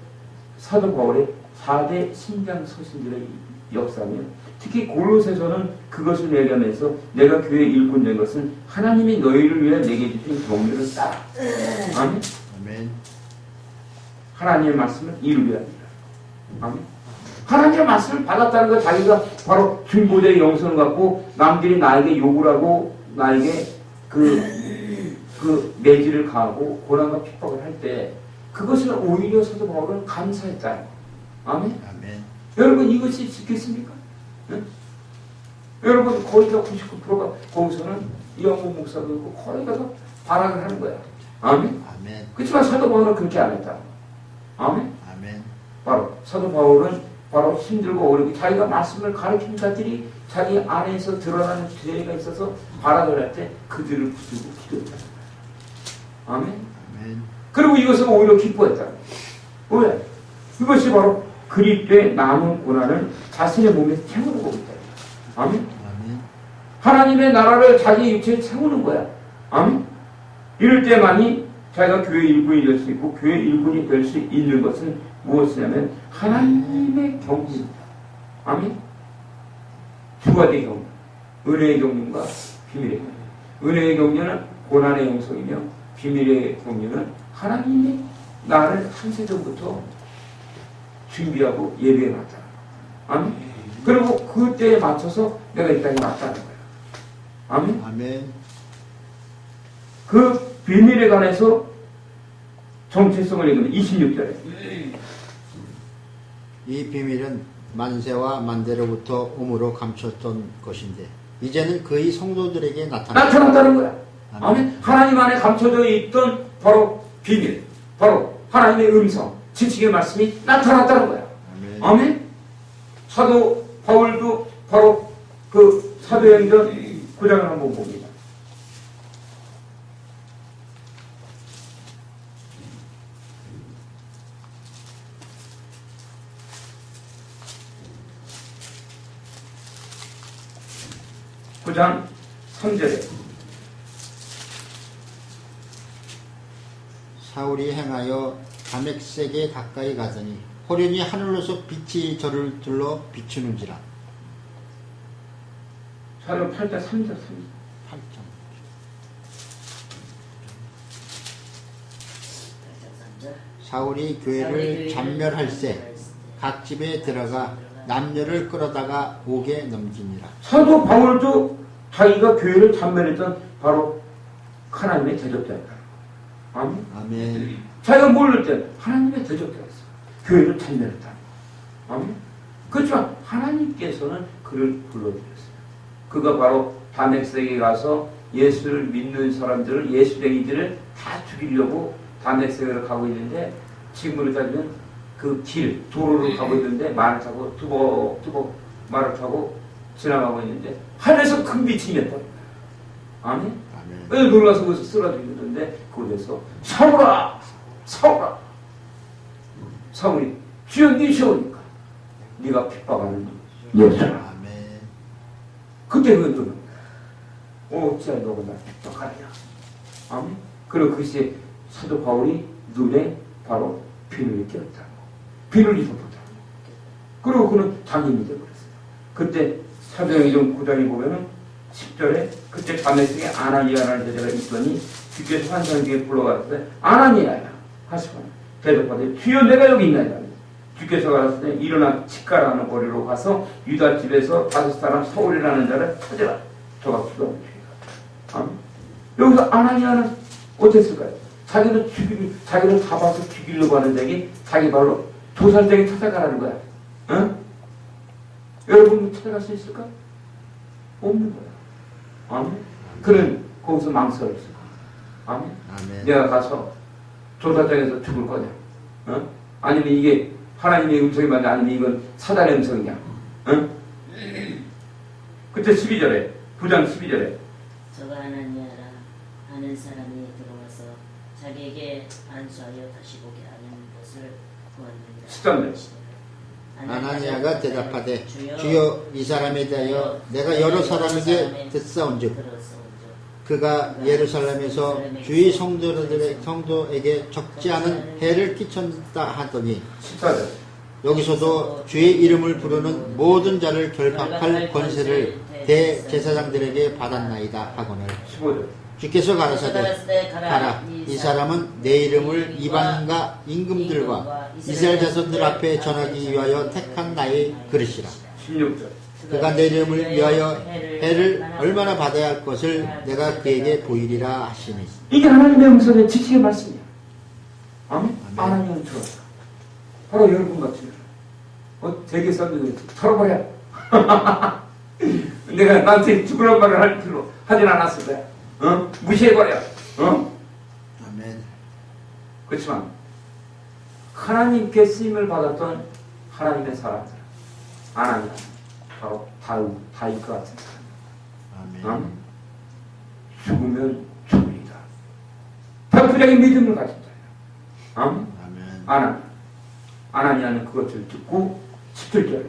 [SPEAKER 1] 사도 바울의 4대 신장 서신들의 역사며 특히 골로새서는 그것을 얘기하면서 내가 교회의 일꾼 된 것은 하나님이 너희를 위해 내게 주신 경륜을 따라. 아멘.
[SPEAKER 2] 아멘.
[SPEAKER 1] 하나님의 말씀을 이루려야 합니다. 아멘. 하나님의 말씀을 받았다는 것 자기가 바로 중보자의 영성을 갖고 남들이 나에게 욕을 하고 나에게 그 매질을 가하고 고난과 핍박을 할 때 그것을 오히려 사도 바울은 감사했다. 아멘.
[SPEAKER 2] 아멘.
[SPEAKER 1] 여러분 이것이 지켰습니까? 응? 여러분 거의가 99%가 거기서는 이영국 목사도 있고 거의가 발악을 하는 거야. 아멘.
[SPEAKER 2] 아멘.
[SPEAKER 1] 그렇지만 사도 바울은 그렇게 안 했다. 아멘.
[SPEAKER 2] 아멘.
[SPEAKER 1] 바로 사도 바울은 바로 힘들고 어렵고 자기가 말씀을 가르친 자들이 자기 안에서 드러나는 죄가 있어서 발악을 할 때 그들을 붙들고 기도했다. 아멘.
[SPEAKER 2] 아멘.
[SPEAKER 1] 그리고 이것을 오히려 기뻐했다. 왜? 이것이 바로 그리스도의 남은 고난을 자신의 몸에 채우고 있다. 아멘.
[SPEAKER 2] 아멘.
[SPEAKER 1] 하나님의 나라를 자기 육체에 채우는 거야. 아멘. 이럴 때만이 자기가 교회 일꾼이 될 수 있고 교회 일꾼이 될 수 있는 것은 무엇이냐면 하나님의 경륜. 아멘. 두 가지 경륜. 은혜의 경륜과 비밀의 경륜. 은혜의 경륜은 고난의 영성이며 비밀의 경륜은 하나님이 나를 한세 전부터 준비하고 예배해놨다. 아멘. 그리고 그때에 맞춰서 내가 이 땅에 왔다는 거야. 아멘.
[SPEAKER 2] 아멘.
[SPEAKER 1] 그 비밀에 관해서 정체성을 얘기하면 26절에
[SPEAKER 2] 이 비밀은 만세와 만대로부터 오므로 감췄던 것인데 이제는 그의 성도들에게
[SPEAKER 1] 나타났다는 거야.
[SPEAKER 2] 아멘.
[SPEAKER 1] 아멘. 하나님 안에 감춰져 있던 바로 비밀, 바로 하나님의 음성, 지식의 말씀이 나타났다는 거야.
[SPEAKER 2] 아멘.
[SPEAKER 1] 아멘. 사도 바울도 바로 그 사도행전 9장을 한번 봅니다. (9장 3절에)
[SPEAKER 2] 사울이 행하여 다맥색에 가까이 가더니 호련히 하늘로서 빛이 저를 둘러 비추는지라.
[SPEAKER 1] 사도행 8장 3절 3절.
[SPEAKER 2] 8장. 사울이 교회를 잔멸할세 각 집에 들어가 남녀를 끌어다가 옥에 넘기니라.
[SPEAKER 1] 사도 바울도 자기가 교회를 잔멸했던 바로 하나님의 대적자였다. 아멘.
[SPEAKER 2] 아멘.
[SPEAKER 1] 자기가 모를 때 하나님의 대적자였어. 교회를 잔멸했다. 아멘. 그렇지만 하나님께서는 그를 불러주셨어요. 그가 바로 다메섹에 가서 예수를 믿는 사람들을, 예수쟁이들을 다 죽이려고 다메섹으로 가고 있는데, 지금으로 따지면 그 길, 도로를 가고 있는데 말을 타고 두벅두벅 말을 타고 지나가고 있는데 하늘에서 큰 빛이 맺다. 아멘. 왜 놀라서 거기서 쓰러지고 있는데 그곳에서 사울아! 사울아! 사울이 주여 니시오니까 네가 핍박하는 예수라.
[SPEAKER 2] 아멘.
[SPEAKER 1] 그때 그는 어찌하여 너가 날 핍박하느냐. 아멘. 그리고 그것이 사도 바울이 눈에 바로 비늘이 끼었다. 비늘이 덮었다. 그리고 그는 장인이 되어버렸어요. 그때 사도행전 9장에 보면은 10절에 그때 다메섹에 아나니아라는 제자가 있더니 주께서 환상 중에 불러갔을 때 아나니아야 하시고 대답하되 주여 내가 여기 있나이다. 주께서 가라사대 때 일어나 치가라는 거리로 가서 유다 집에서 5 사람 사울이라는 자를 찾으라. 저가 기도하는 중이다. 여기서 아나니아는 어땠을까요? 자기를 잡아서 죽이려고 하는 자기 자기 발로 도살장에 찾아가라는 거야. 응? 여러분 찾아갈 수 있을까? 없는 거야. 아멘. 그는 거기서 망설였어. 아멘.
[SPEAKER 2] 아멘.
[SPEAKER 1] 내가 가서 도살장에서 죽을 거냐? 응? 아니면 이게 하나님의 음성이 맞냐? 아니면 이건 사단의 음성이냐? 응? 그때 12절에 9장 12절에
[SPEAKER 3] 저가 아나니아라 하는 사람이 들어와서 자기에게 안수하여 다시 보게 하는 것을 구하느니라.
[SPEAKER 1] 13절
[SPEAKER 2] 아나니아가 대답하되 주여 이 사람에 대하여 내가 여러 사람에게 듣사온즉 그가 예루살렘에서 주의 성도에게 적지 않은 해를 끼쳤다 하더니
[SPEAKER 1] 14절
[SPEAKER 2] 여기서도 주의 이름을 부르는 모든 자를 결박할 권세를 대제사장들에게 받았나이다 하거늘
[SPEAKER 1] 15절
[SPEAKER 2] 주께서 가라사대 가라 이 사람은 내 이름을 이방인과 임금들과 이스라엘 자손들 앞에 전하기 위하여 택한 나의 그릇이라.
[SPEAKER 1] 16절
[SPEAKER 2] 그가 내 이름을 위하여 해를 얼마나 받아야 할 것을 내가 그에게 보이리라 하시니.
[SPEAKER 1] 이게 하나님의 음성의 지식의 말씀이야. 아멘? 아나니아는 들었어. 바로 여러분 같은 되게 썰리고 털어버려. 내가 나한테 죽으란 말을 할 필요 하진 않았을 거야. 어? 무시해버려. 어?
[SPEAKER 2] 아멘.
[SPEAKER 1] 그렇지만 하나님께 쓰임을 받았던 하나님의 사람들 아나니아 바로 다윗과 같은 사람.
[SPEAKER 2] 아멘.
[SPEAKER 1] 죽으면 죽으리다. 백부장의 믿음을 가진 자야.
[SPEAKER 2] 아멘.
[SPEAKER 1] 아나니아는 그것을 듣고 17절에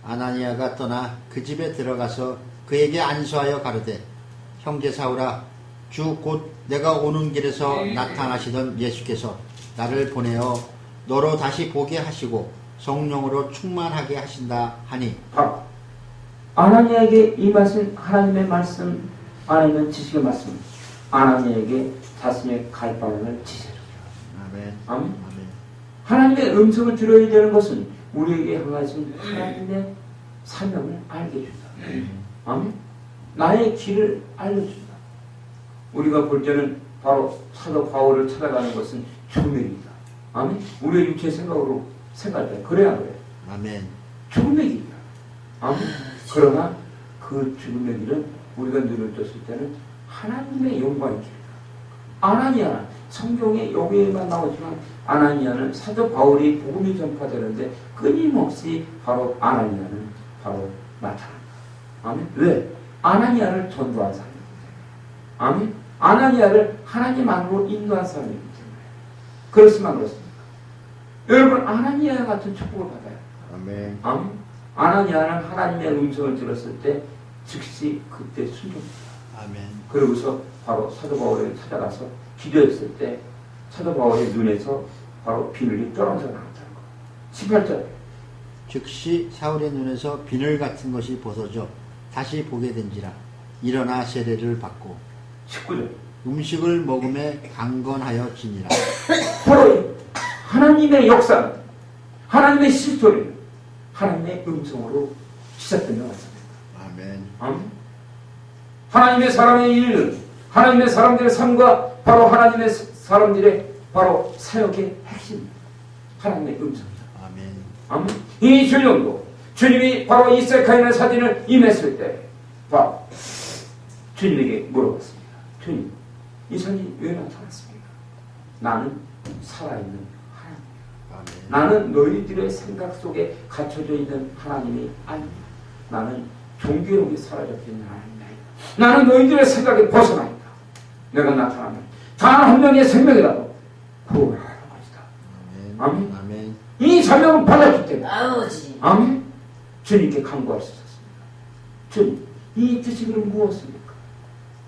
[SPEAKER 2] 아나니아가 떠나 그 집에 들어가서 그에게 안수하여 가로되 형제 사울아 주 곧 내가 오는 길에서 나타나시던 예수께서 나를 보내어 너로 다시 보게 하시고 성령으로 충만하게 하신다 하니.
[SPEAKER 1] 바로 아나니아에게 이 말씀 하나님의 말씀 아니면 지식의 말씀 아나니아에게 자신의 갈 방향을 지시해줬죠.
[SPEAKER 2] 아멘.
[SPEAKER 1] 아멘.
[SPEAKER 2] 아멘.
[SPEAKER 1] 하나님의 음성을 들어야 되는 것은 우리에게 향하신 하나님의 사명을 알게 해준다. 아멘. 나의 길을 알려준다. 우리가 볼 때는 바로 사도 바울을 찾아가는 것은 죽음이다. 아멘. 우리의 육체의 생각으로 생각할 때 그래야 그래.
[SPEAKER 2] 아멘.
[SPEAKER 1] 죽음의 길이야. 아멘. 그러나 그 죽음의 길은 우리가 눈을 떴을 때는 하나님의 영광의 길이다. 아나니아는 성경에 여기에만 나오지만 아나니아는 사도 바울이 복음이 전파되는데 끊임없이 바로 아나니아는 바로 나타난다. 아멘. 왜? 아나니아를 전도한 사람이기 때문에. 아멘. 아나니아를 하나님 안으로 인도한 사람이기 때문에. 그렇지만 그렇습니까? 여러분 아나니아 같은 축복을 받아요.
[SPEAKER 2] 아멘.
[SPEAKER 1] 아멘. 아나니아는 하나님의 음성을 들었을 때 즉시 그때 순종합니다.
[SPEAKER 2] 아멘.
[SPEAKER 1] 그러고서 바로 사도 바울을 찾아가서 기도했을 때 사도 바울의 눈에서 바로 비늘이 떨어져 나왔다는 거. 18절.
[SPEAKER 2] 즉시 사울의 눈에서 비늘 같은 것이 벗어져 다시 보게 된지라. 일어나 세례를 받고
[SPEAKER 1] 19절.
[SPEAKER 2] 음식을 먹음에 강건하여 지니라.
[SPEAKER 1] 바로 하나님의 역사, 하나님의 시스토리, 하나님의 음성으로 시작된 것 같습니다.
[SPEAKER 2] 아멘.
[SPEAKER 1] 아멘. 하나님의 사람의 일은 하나님의 사람들의 삶과 바로 하나님의 사람들의 바로 사역의 핵심, 하나님의 음성입니다.
[SPEAKER 2] 아멘.
[SPEAKER 1] 아멘. 이 주님도 주님이 바로 이 세카인의 사진을 임했을 때 바로 주님에게 물어봤습니다. 주님, 이 사진이 왜 나타났습니까? 나는 살아있는 하나님. 나는 너희들의 생각 속에 갇혀져 있는 하나님이 아닙니다. 나는 종교력이 사라져 있는 하나님이 아니다. 나는 너희들의 생각에 벗어나 있다. 내가 나타나면 단 한 명의 생명이라도 구원하는 것이다. 아멘.
[SPEAKER 2] 아멘.
[SPEAKER 1] 이 사명을 받았기 때문에
[SPEAKER 3] 아버지.
[SPEAKER 1] 아멘. 주님께 간구할 수 있었습니다. 주님, 이 뜻이 그럼 무엇입니까?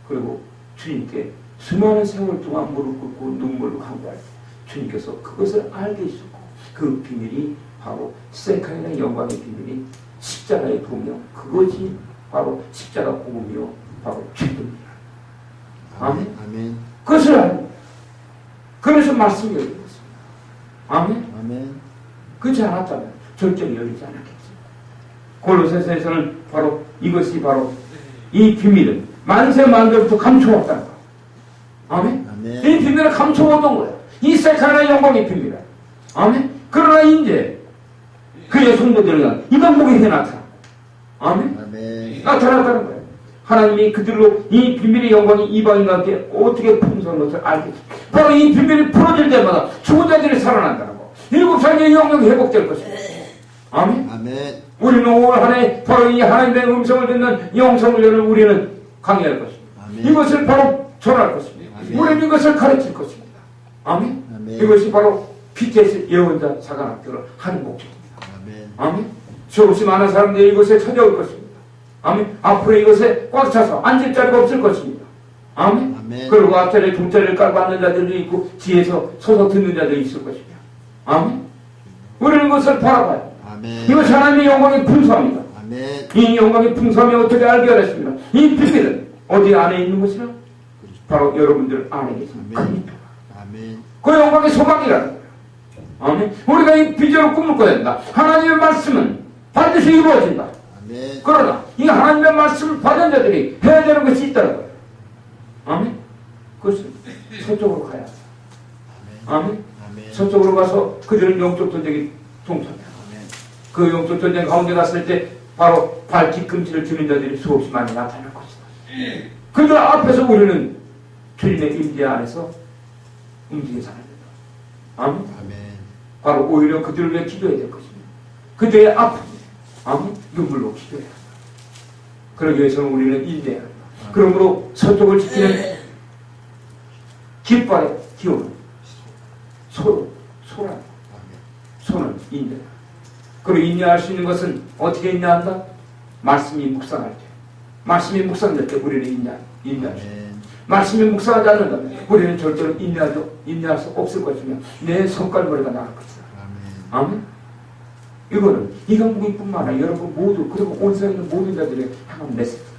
[SPEAKER 1] 그리고 주님께 수많은 세월 동안 무릎 꿇고 눈물로 간구할 때 주님께서 그것을 알게 해주셨고 그 비밀이 바로 세카인의 영광의 비밀이 십자가의 부명, 그것이 바로 십자가 복음이요 바로 기도입니다. 아멘.
[SPEAKER 2] 아멘.
[SPEAKER 1] 그것을 알고 그래서 말씀이 열렸습니다. 아멘.
[SPEAKER 2] 아멘.
[SPEAKER 1] 그렇지 않았다면 절정이 열리지 않았겠지. 골로새서에서는 바로 이것이 바로 이 비밀은 만세 만대부터 감춰왔다는 거야. 아멘.
[SPEAKER 2] 아멘.
[SPEAKER 1] 이 비밀을 감춰오던 거야. 이 세카인의 영광의 비밀이야. 아멘. 그러나 이제 그의 성도들은 이 방법이 나타나. 아멘.
[SPEAKER 2] 아멘.
[SPEAKER 1] 나타났다는 거예요. 하나님이 그들로 이 비밀의 영광이 이방인한테 어떻게 풍성한 것을 알게 돼. 바로 이 비밀이 풀어질 때마다 죽은 자들이 살아난다는 거. 7살의 영역이 회복될 것입니다. 아멘.
[SPEAKER 2] 아멘.
[SPEAKER 1] 우리는 올 한해 바로 이 하나님의 음성을 듣는 영성훈련을 우리는 강의할 것입니다.
[SPEAKER 2] 아멘.
[SPEAKER 1] 이것을 바로 전할 것입니다.
[SPEAKER 2] 아멘.
[SPEAKER 1] 우리는 이것을 가르칠 것입니다. 아멘.
[SPEAKER 2] 아멘.
[SPEAKER 1] 이것이 바로 BTS 예언자 사관학교를 하는 목적입니다.
[SPEAKER 2] 아멘.
[SPEAKER 1] 아멘. 수없이 많은 사람들이 이곳에 찾아올 것입니다. 아멘. 앞으로 이것에 꽉 차서 앉을 자리가 없을 것입니다. 아멘.
[SPEAKER 2] 아멘.
[SPEAKER 1] 그리고 앞자리에 돗자리를 깔고 앉는 자들도 있고 뒤에서 서서 듣는 자들이 있을 것입니다. 아멘. 우리는 이것을 바라봐요.
[SPEAKER 2] 아멘.
[SPEAKER 1] 이것이 하나님의 영광의 풍성합니다.
[SPEAKER 2] 아멘.
[SPEAKER 1] 이 영광의 풍성함이 어떻게 알게 하셨습니까? 이 비밀은 어디 안에 있는 것이라? 바로 여러분들 안에 계십니다.
[SPEAKER 2] 아멘. 아멘.
[SPEAKER 1] 그 영광의 소망이라는 거예요. 아멘. 우리가 이 비전을 꿈을 꿔야 된다. 하나님의 말씀은 반드시 이루어진다.
[SPEAKER 2] 아멘.
[SPEAKER 1] 그러나 이 하나님의 말씀을 받은 자들이 해야 되는 것이 있다는 거예요. 아멘. 그것은 서쪽으로 가야 합니다. 아멘.
[SPEAKER 2] 아멘.
[SPEAKER 1] 서쪽으로 가서 그들은 영적 전쟁에 동참해요.
[SPEAKER 2] 아멘.
[SPEAKER 1] 그 영적 전쟁 가운데 갔을 때 바로 발 뒤꿈치를 주는 자들이 수없이 많이 나타날 것이다. 그들 앞에서 우리는 주님의 임재 안에서 움직여 살아야 된다. 아멘.
[SPEAKER 2] 아멘.
[SPEAKER 1] 바로 오히려 그들을 위해 기도해야 될 것입니다. 그들의 아픔, 아멘, 눈물로 기도해야 한다. 그러기 위해서는 우리는 인내해야 한다. 그러므로 서쪽을 지키는 깃발의 기호는 소란, 소는 인내. 그리고 인내할 수 있는 것은 어떻게 인내한다? 말씀이 묵상할 때. 말씀이 묵상될 때 우리는 인내할 수 있다. 말씀이 묵상하지 않는다면 우리는 절대로 인내할 수 없을 것이며 내 손갈머리가 나갈 것이다. 아멘. 이거는 이 강국뿐만 아니라 여러분 모두 그리고 온 세상에 있는 모든 자들의 향한 메시지다.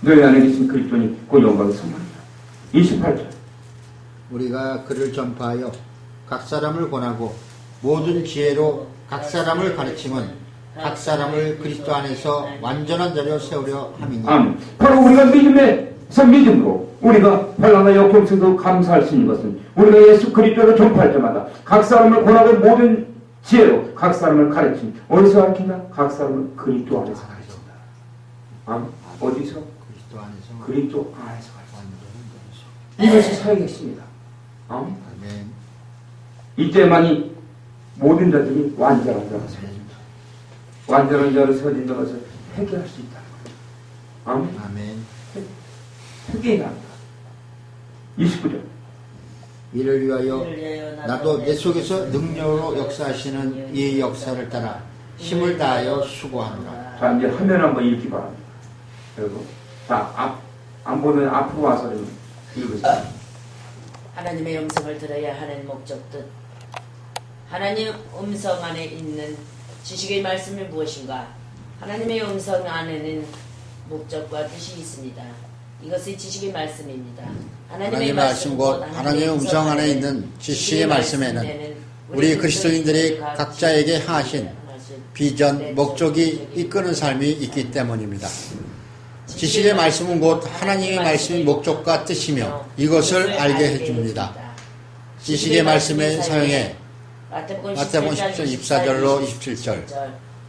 [SPEAKER 1] 너희 안에 계신 그리스도니 그 영광의 성만이다. 28절.
[SPEAKER 2] 우리가 그를 전파하여 각 사람을 권하고 모든 지혜로 각 사람을 가르침은 각 사람을 그리스도 안에서 완전한 자로 세우려 함이니.
[SPEAKER 1] 아멘. 바로 우리가 믿음에서 믿음으로 우리가 환난과 역경에서도 감사할 수 있는 것은 우리가 예수 그리스도를 전파할 때마다 각 사람을 권하고 모든 지혜로 각 사람을 가르친다. 어디서 가르친다? 각 사람을 그리스도 안에서 가르친다. 아멘. 어디서?
[SPEAKER 2] 그리스도 안에서.
[SPEAKER 1] 그리스도 안에서 가르친다.
[SPEAKER 2] 완전한
[SPEAKER 1] 이것이 사역의 핵심이다. 아멘.
[SPEAKER 2] 아멘.
[SPEAKER 1] 이때만이 모든 자들이 완전한 자가 세워진다. 완전한 자로 세워진다는 것을 회개할 수 있다는 거예요. 아멘.
[SPEAKER 2] 아멘.
[SPEAKER 1] 회개해야 한다. 29절.
[SPEAKER 2] 이를 위하여 나도 내 속에서 능력으로 역사하시는 이 역사를 따라 힘을 다하여 수고하노라.
[SPEAKER 1] 자, 이제 화면 한번 읽기 바랍니다. 그리고 자, 안 보면 앞으로 와서 좀 읽으세요.
[SPEAKER 3] 하나님의 음성을 들어야 하는 목적 뜻. 하나님 음성 안에 있는 지식의 말씀이 무엇인가? 하나님의 음성 안에는 목적과 뜻이 있습니다. 이것이 지식의 말씀입니다.
[SPEAKER 2] 하나님의 말씀 곧 하나님의 음성 안에 있는 지식의 말씀에는 우리 그리스도인들이 각자에게 향하신 비전, 목적이 이끄는 삶이 있기 때문입니다. 지식의 말씀은 곧 하나님의 말씀의 목적과 뜻이며 이것을 알게 해줍니다. 지식의 말씀의 사용에 마태복음 10장 24절로 27절,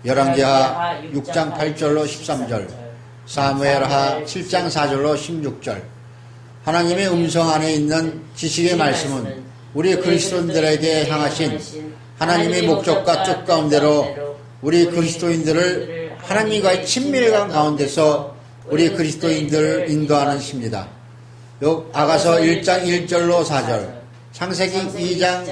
[SPEAKER 2] 열왕기하 6장 8절로 13절, 사무엘하 7장 4절로 16절. 하나님의 음성 안에 있는 지식의 말씀은 우리 그리스도인들에게 향하신 하나님의 목적과 뜻 가운데로 우리 그리스도인들을 하나님과의 친밀감 가운데서 우리 그리스도인들을 인도하는 시입니다. 아가서 1장 1절로 4절, 창세기 2장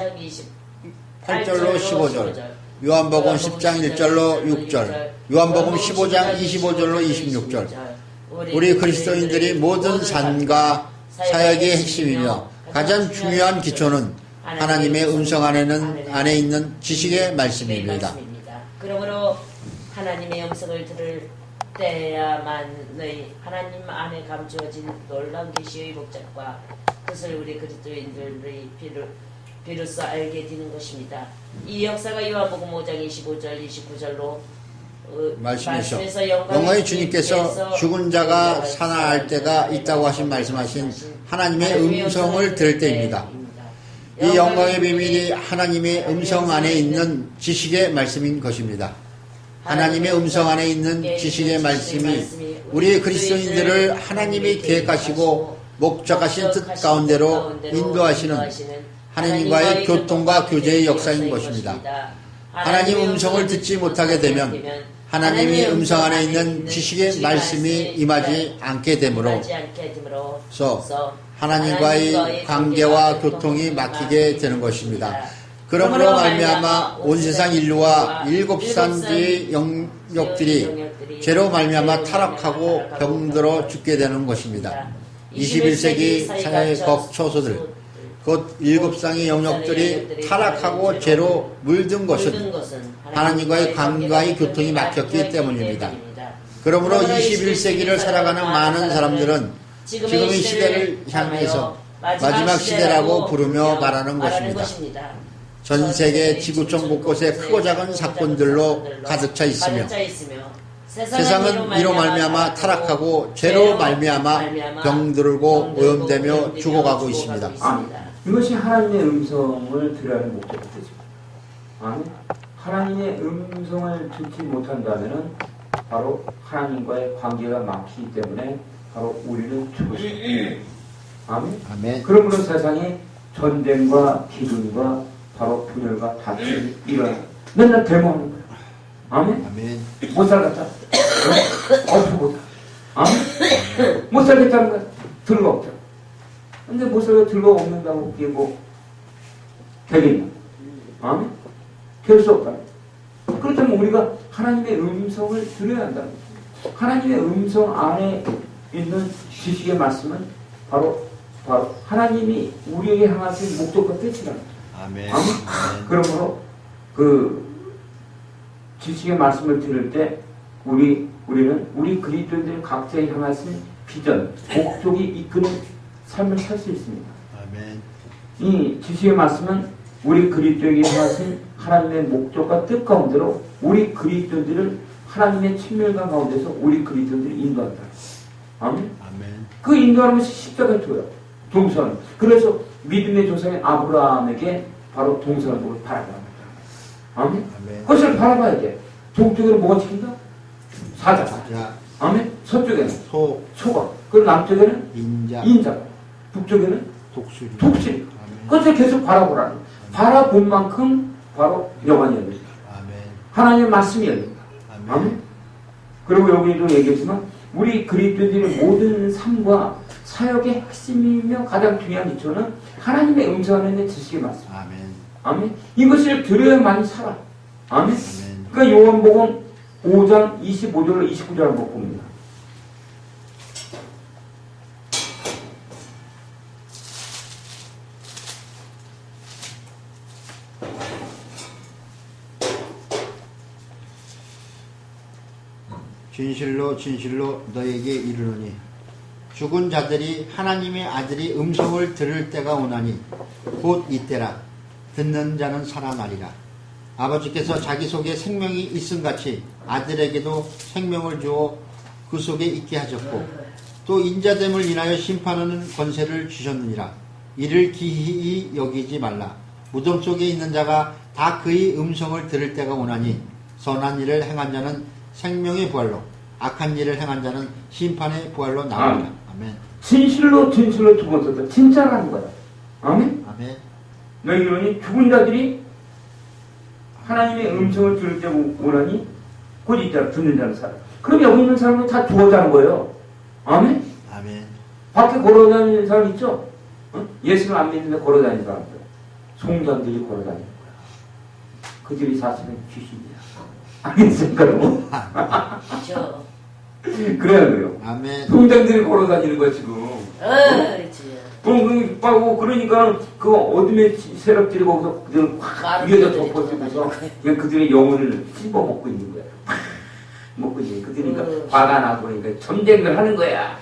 [SPEAKER 2] 8절로 15절, 요한복음 10장 1절로 6절, 요한복음 15장 25절로 26절. 우리 그리스도인들이 모든 산과 사역의 핵심이며 가장 중요한 기초는 하나님의 음성 안에 있는 지식의 말씀입니다.
[SPEAKER 3] 그러므로 하나님의 음성을 들을 때야만의 하나님 안에 감추어진 놀라운 계시의 목적과 뜻을 우리 그리스도인들의 비로소 알게 되는 것입니다. 이 역사가 요한복음 5장 25절 29절로
[SPEAKER 2] 말씀이죠. 영광의 주님께서 죽은 자가 살아날 때가 있다고 말씀하신 하나님의 음성을 들을 때입니다. 이 영광의 비밀이 하나님의 음성 안에 있는 지식의 말씀인 것입니다. 하나님의 음성 안에 있는 지식의 말씀이 우리 그리스도인들을 하나님이 계획하시고 목적하신 뜻 가운데로 인도하시는 하나님과의 교통과 교제의 역사인 것입니다. 하나님 음성을 듣지 못하게 되면 하나님의 음성 안에 있는 지식의 말씀이 임하지 않게 됨으로써 하나님과의 관계와 교통이 막히게 되는 것입니다. 그러므로 말미암아 온 세상 인류와 7산지의 영역들이 죄로 말미암아 타락하고 병들어 죽게 되는 것입니다. 21세기 사회의 거초소들 곧 7상의 영역들이 타락하고 죄로 물든 것은 하나님과의 관계와의 교통이 막혔기 때문입니다. 그러므로 21세기를 살아가는 많은 사람들은 지금의 시대를 향해서 마지막 시대라고 부르며 말하는 것입니다. 전 세계 지구촌 곳곳에 크고 작은 사건들로 가득 차 있으며 세상은 이로 말미암아 타락하고 죄로 말미암아 병들고 오염되며 죽어가고 있습니다.
[SPEAKER 1] 이것이 하나님의 음성을 들어야 하는 목적이 되죠. 하나님의 음성을 듣지 못한다면 바로 하나님과의 관계가 막히기 때문에 바로 우리는 죽으십니다. 아멘. 그러므로 세상에 전쟁과 기근과 바로 분열과 다툼이 일어나 맨날 데모하는 거야. 아멘. 못 살겠다. 없어보자. 아멘. 못 살겠다는 거야. 들고 없다. 근데 못 살겠다 들고 없는다고 그게 뭐 되겠냐? 아멘. 될 수 없다. 그렇다면 우리가 하나님의 음성을 들어야 한다. 하나님의 음성 안에 있는 지식의 말씀은 바로 하나님이 우리에게 향하신 목적과 뜻이라는 거예요.
[SPEAKER 2] 아멘.
[SPEAKER 1] 그러므로 그 지식의 말씀을 들을 때 우리는 우리 그리스도인들이 각자에 향하신 비전, 목적이 이끄는 삶을 살 수 있습니다.
[SPEAKER 2] 아멘.
[SPEAKER 1] 이 지식의 말씀은 우리 그리스도에게 향하신 하나님의 목적과 뜻 가운데로 우리 그리스도인들을 하나님의 친밀감 가운데서 우리 그리스도인들이 인도한다. 아멘. 그 인도하는 것이 십자가의 도야. 동선. 그래서 믿음의 조상인 아브라함에게 바로 동서를 보고 바라보라. 아멘. 그것을 바라봐야 돼. 동쪽에는 뭐가 지킨다? 사자. 아멘. 서쪽에는 소가. 그리고 남쪽에는 인자. 북쪽에는 독수리. 그것을 계속 바라보라는 거야. 바라본 만큼 바로 영안이 열린다. 하나님의 말씀이 열린다. 아멘. 그리고 여기도 얘기했지만 우리 그리스도인들의 모든 삶과 사역의 핵심이며 가장 중요한 기초는 하나님의 음성 안에 있는 지식의 말씀. 아멘. 이것을 들어야만이 살아. 아멘. 그러니까 요한복음 5장 25절로 29절 한번 봅니다.
[SPEAKER 2] 진실로 진실로 너에게 이르노니 죽은 자들이 하나님의 아들이 음성을 들을 때가 오나니 곧 이때라. 듣는 자는 살아나리라. 아버지께서 자기 속에 생명이 있음같이 아들에게도 생명을 주어 그 속에 있게 하셨고 또 인자됨을 인하여 심판하는 권세를 주셨느니라. 이를 기이히 여기지 말라. 무덤 속에 있는 자가 다 그의 음성을 들을 때가 오나니 선한 일을 행한 자는 생명의 부활로 악한 일을 행한 자는 심판의 부활로 나오리라. 아멘.
[SPEAKER 1] 진실로 진실로 두 번 썼다. 진짜라는 거야. 아멘.
[SPEAKER 2] 아멘.
[SPEAKER 1] 너희는 죽은 자들이 하나님의 음성을 들을 때 오나니 곧 이때라. 듣는 자는 살아. 그럼 여기 있는 사람은 다 죽었다는 거예요. 아멘.
[SPEAKER 2] 아멘.
[SPEAKER 1] 밖에 걸어다니는 사람 있죠? 예수를 안 믿는데 걸어다니는 사람들. 송장들이 걸어다니는 거야. 그들이 사실은 귀신이야. 아니겠습니까?
[SPEAKER 3] 그렇죠.
[SPEAKER 1] 그래야 돼요.
[SPEAKER 2] 아멘.
[SPEAKER 1] 송장들이 걸어다니는 거야, 지금.
[SPEAKER 3] 그렇지.
[SPEAKER 1] 그러니까 그 어둠의 세력들이 거기서 그들은 확 위에다 덮어주면서 그냥 그들의 영혼을 씹어 먹고 있는 거야. 먹고 있는 그들이니까 화가 나고 그러니까 전쟁을 하는 거야.